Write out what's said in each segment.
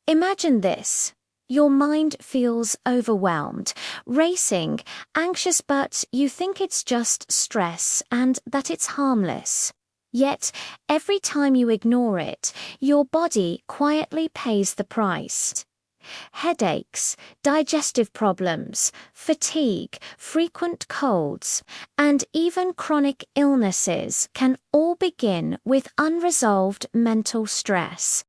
Imagine this. Your mind feels overwhelmed, racing, anxious, but you think it's just stress and that it's harmless. Yet, every time you ignore it, your body quietly pays the price. Headaches, digestive problems, fatigue, frequent colds, and even chronic illnesses can all begin with unresolved mental stress.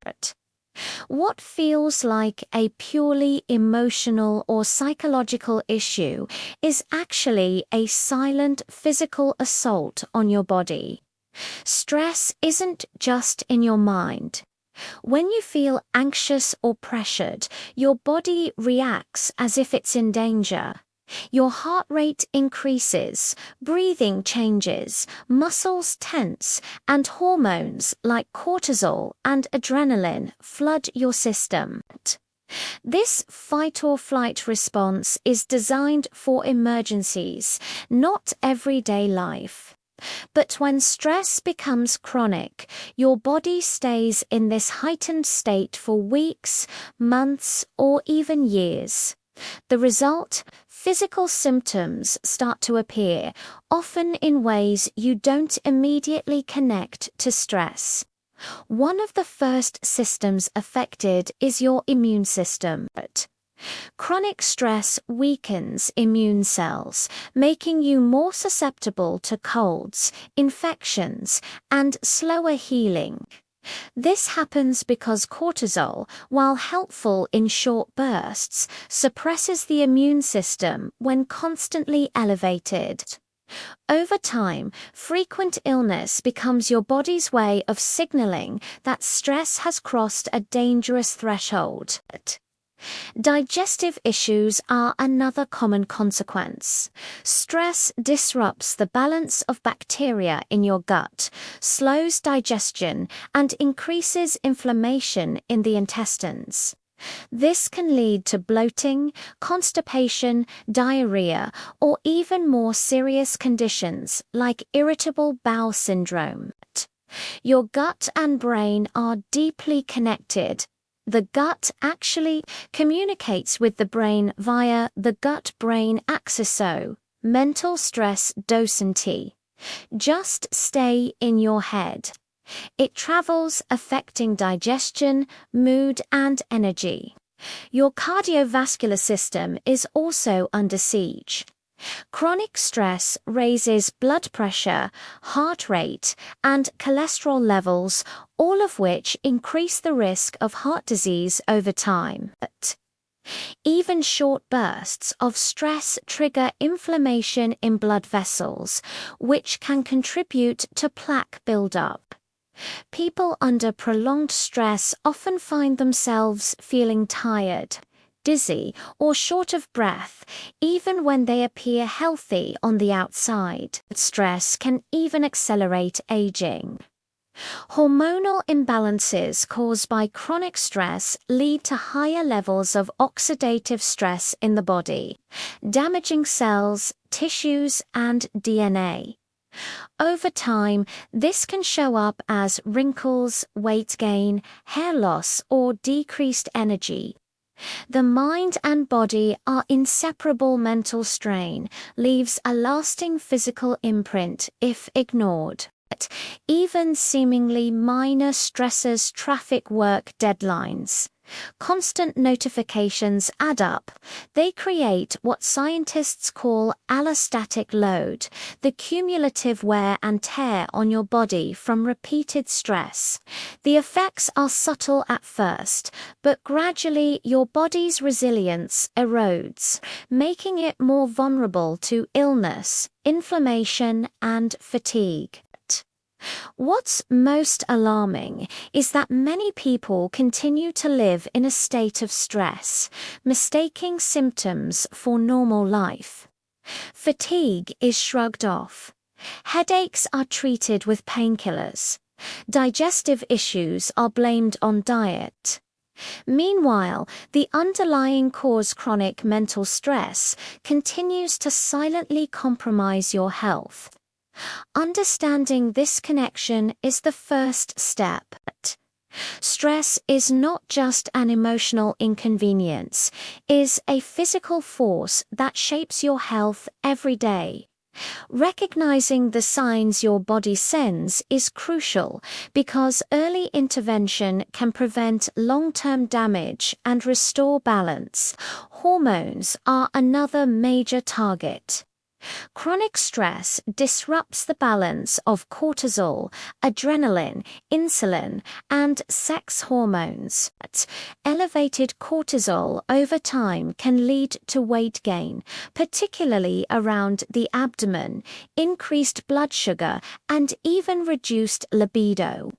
What feels like a purely emotional or psychological issue is actually a silent physical assault on your body. Stress isn't just in your mind. When you feel anxious or pressured, your body reacts as if it's in danger. Your heart rate increases, breathing changes, muscles tense, and hormones like cortisol and adrenaline flood your system. This fight or flight response is designed for emergencies, not everyday life. But when stress becomes chronic, your body stays in this heightened state for weeks, months, or even years. The result? Physical symptoms start to appear, often in ways you don't immediately connect to stress. One of the first systems affected is your immune system. Chronic stress weakens immune cells, making you more susceptible to colds, infections, and slower healing. This happens because cortisol, while helpful in short bursts, suppresses the immune system when constantly elevated. Over time, frequent illness becomes your body's way of signaling that stress has crossed a dangerous threshold. Digestive issues are another common consequence. Stress disrupts the balance of bacteria in your gut, slows digestion, and increases inflammation in the intestines. This can lead to bloating, constipation, diarrhea, or even more serious conditions like irritable bowel syndrome. Your gut and brain are deeply connected. The gut actually communicates with the brain via the gut-brain axis. So, mental stress doesn't just stay in your head. It travels, affecting digestion, mood, and energy. Your cardiovascular system is also under siege. Chronic stress raises blood pressure, heart rate, and cholesterol levels, all of which increase the risk of heart disease over time. Even short bursts of stress trigger inflammation in blood vessels, which can contribute to plaque buildup. People under prolonged stress often find themselves feeling tired, dizzy, or short of breath, even when they appear healthy on the outside. Stress can even accelerate aging. Hormonal imbalances caused by chronic stress lead to higher levels of oxidative stress in the body, damaging cells, tissues, and DNA. Over time, this can show up as wrinkles, weight gain, hair loss, or decreased energy. The mind and body are inseparable. Mental strain leaves a lasting physical imprint if ignored. Even seemingly minor stressors, traffic, work deadlines, constant notifications add up. They create what scientists call allostatic load, the cumulative wear and tear on your body from repeated stress. The effects are subtle at first, but gradually your body's resilience erodes, making it more vulnerable to illness, inflammation, and fatigue. What's most alarming is that many people continue to live in a state of stress, mistaking symptoms for normal life. Fatigue is shrugged off. Headaches are treated with painkillers. Digestive issues are blamed on diet. Meanwhile, the underlying cause, chronic mental stress, continues to silently compromise your health. Understanding this connection is the first step. Stress is not just an emotional inconvenience, it is a physical force that shapes your health every day. Recognizing the signs your body sends is crucial because early intervention can prevent long-term damage and restore balance. Hormones are another major target. Chronic stress disrupts the balance of cortisol, adrenaline, insulin, and sex hormones. Elevated cortisol over time can lead to weight gain, particularly around the abdomen, increased blood sugar, and even reduced libido.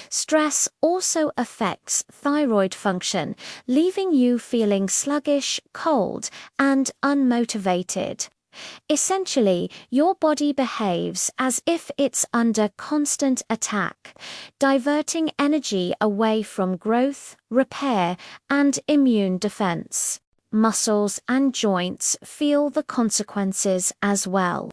Stress also affects thyroid function, leaving you feeling sluggish, cold, and unmotivated. Essentially, your body behaves as if it's under constant attack, diverting energy away from growth, repair, and immune defense. Muscles and joints feel the consequences as well.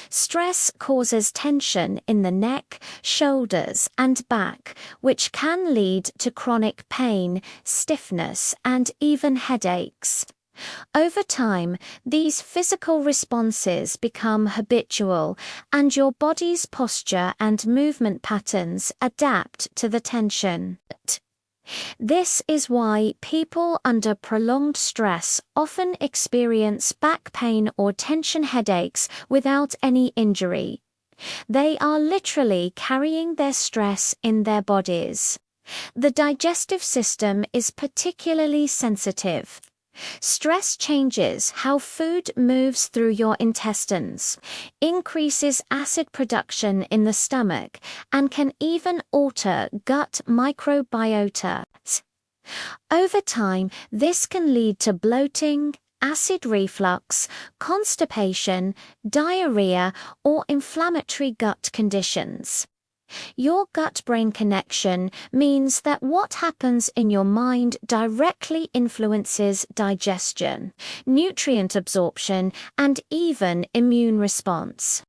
Stress causes tension in the neck, shoulders, and back, which can lead to chronic pain, stiffness, and even headaches. Over time, these physical responses become habitual, and your body's posture and movement patterns adapt to the tension. This is why people under prolonged stress often experience back pain or tension headaches without any injury. They are literally carrying their stress in their bodies. The digestive system is particularly sensitive. Stress changes how food moves through your intestines, increases acid production in the stomach, and can even alter gut microbiota. Over time, this can lead to bloating, acid reflux, constipation, diarrhea, or inflammatory gut conditions. Your gut-brain connection means that what happens in your mind directly influences digestion, nutrient absorption, and even immune response.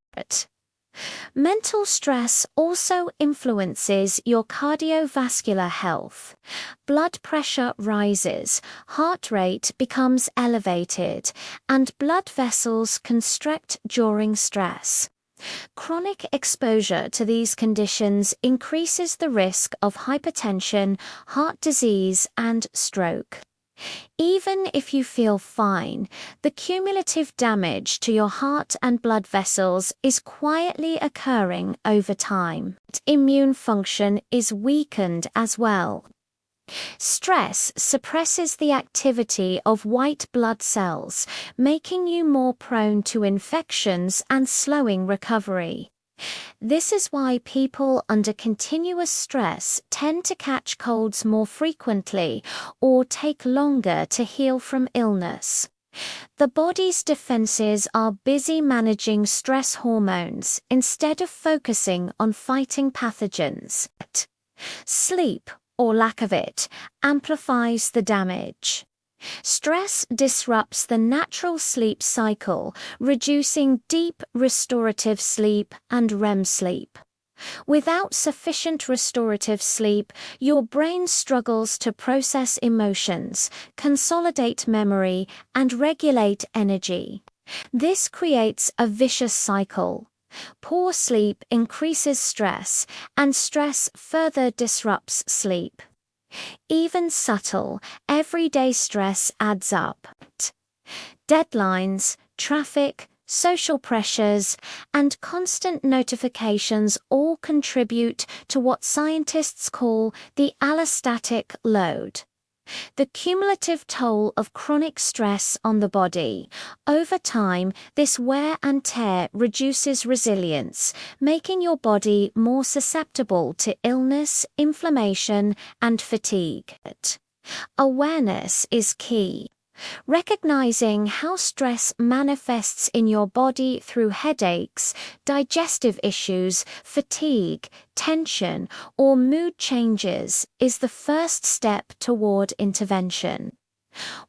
Mental stress also influences your cardiovascular health. Blood pressure rises, heart rate becomes elevated, and blood vessels constrict during stress. Chronic exposure to these conditions increases the risk of hypertension, heart disease, and stroke. Even if you feel fine, the cumulative damage to your heart and blood vessels is quietly occurring over time. Immune function is weakened as well. Stress suppresses the activity of white blood cells, making you more prone to infections and slowing recovery. This is why people under continuous stress tend to catch colds more frequently or take longer to heal from illness. The body's defenses are busy managing stress hormones instead of focusing on fighting pathogens. Sleep, or lack of it, amplifies the damage. Stress disrupts the natural sleep cycle, reducing deep restorative sleep and REM sleep. Without sufficient restorative sleep, your brain struggles to process emotions, consolidate memory, and regulate energy. This creates a vicious cycle. Poor sleep increases stress, and stress further disrupts sleep. Even subtle, everyday stress adds up. Deadlines, traffic, social pressures, and constant notifications all contribute to what scientists call the allostatic load. The cumulative toll of chronic stress on the body. Over time, this wear and tear reduces resilience, making your body more susceptible to illness, inflammation, and fatigue. Awareness is key. Recognizing how stress manifests in your body through headaches, digestive issues, fatigue, tension, or mood changes is the first step toward intervention.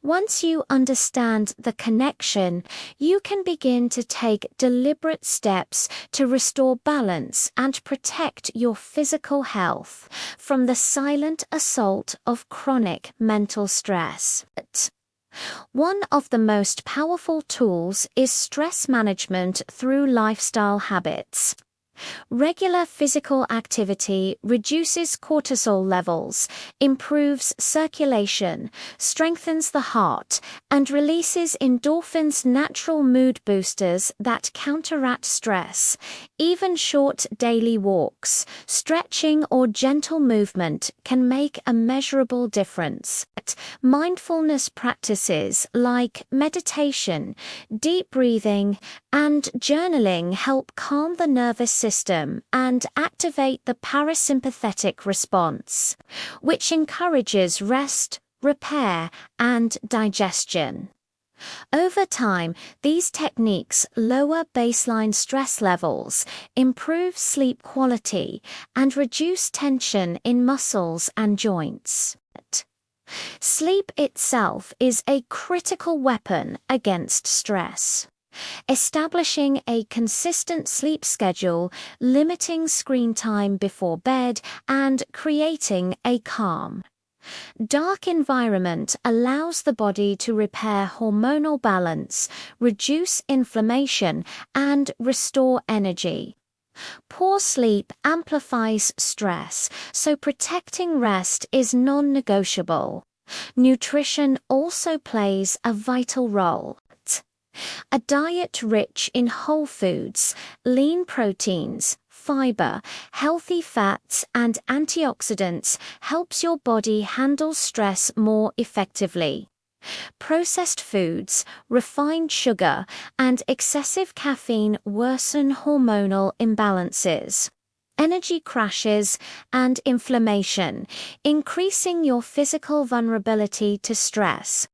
Once you understand the connection, you can begin to take deliberate steps to restore balance and protect your physical health from the silent assault of chronic mental stress. One of the most powerful tools is stress management through lifestyle habits. Regular physical activity reduces cortisol levels, improves circulation, strengthens the heart, and releases endorphins, natural mood boosters that counteract stress. Even short daily walks, stretching, or gentle movement can make a measurable difference. Mindfulness practices like meditation, deep breathing, and journaling help calm the nervous system and activate the parasympathetic response, which encourages rest, repair, and digestion. Over time, these techniques lower baseline stress levels, improve sleep quality, and reduce tension in muscles and joints. Sleep itself is a critical weapon against stress. Establishing a consistent sleep schedule, limiting screen time before bed, and creating a calm, dark environment allows the body to repair hormonal balance, reduce inflammation, and restore energy. Poor sleep amplifies stress, so protecting rest is non-negotiable. Nutrition also plays a vital role. A diet rich in whole foods, lean proteins, fiber, healthy fats, and antioxidants helps your body handle stress more effectively. Processed foods, refined sugar, and excessive caffeine worsen hormonal imbalances, energy crashes, and inflammation, increasing your physical vulnerability to stress.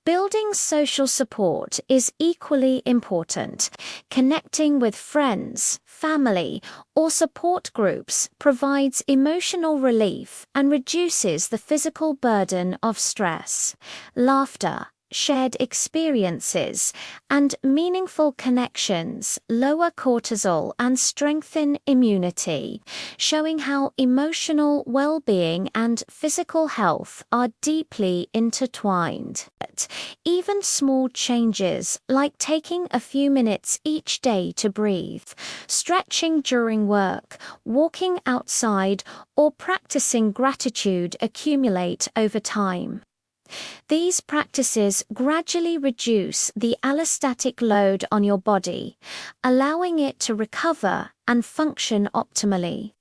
Building social support is equally important. Connecting with friends, family, or support groups provides emotional relief and reduces the physical burden of stress. Laughter, shared experiences, and meaningful connections lower cortisol and strengthen immunity, showing how emotional well-being and physical health are deeply intertwined. Even small changes, like taking a few minutes each day to breathe, stretching during work, walking outside, or practicing gratitude accumulate over time. These practices gradually reduce the allostatic load on your body, allowing it to recover and function optimally.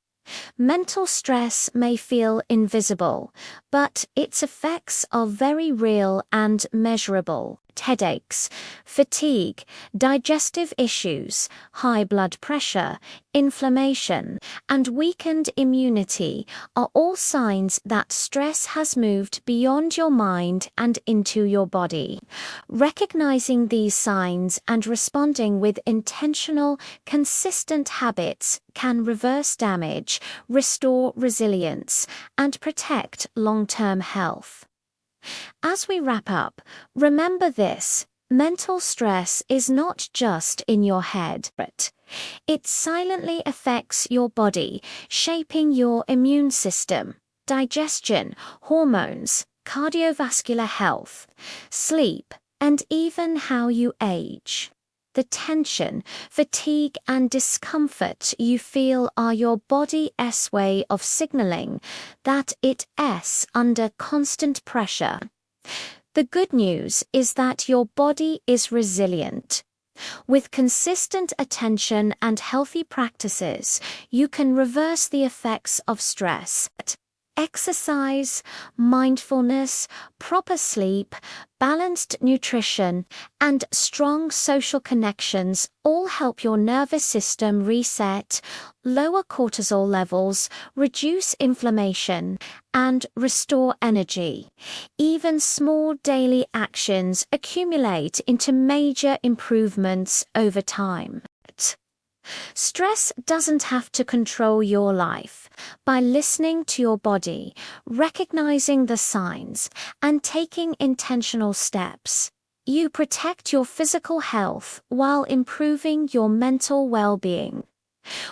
Mental stress may feel invisible, but its effects are very real and measurable. Headaches, fatigue, digestive issues, high blood pressure, inflammation, and weakened immunity are all signs that stress has moved beyond your mind and into your body. Recognizing these signs and responding with intentional, consistent habits can reverse damage, restore resilience, and protect long-term health. As we wrap up, remember this: mental stress is not just in your head, but it silently affects your body, shaping your immune system, digestion, hormones, cardiovascular health, sleep, and even how you age. The tension, fatigue, and discomfort you feel are your body's way of signaling that it's under constant pressure. The good news is that your body is resilient. With consistent attention and healthy practices, you can reverse the effects of stress. Exercise, mindfulness, proper sleep, balanced nutrition, and strong social connections all help your nervous system reset, lower cortisol levels, reduce inflammation, and restore energy. Even small daily actions accumulate into major improvements over time. Stress doesn't have to control your life. By listening to your body, recognizing the signs, and taking intentional steps, you protect your physical health while improving your mental well-being.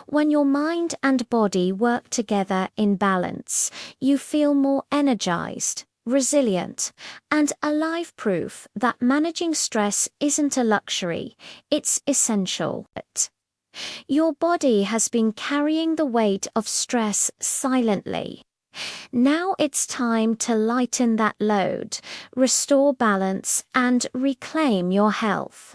When your mind and body work together in balance, you feel more energized, resilient, and alive, proof that managing stress isn't a luxury, it's essential. Your body has been carrying the weight of stress silently. Now it's time to lighten that load, restore balance, and reclaim your health.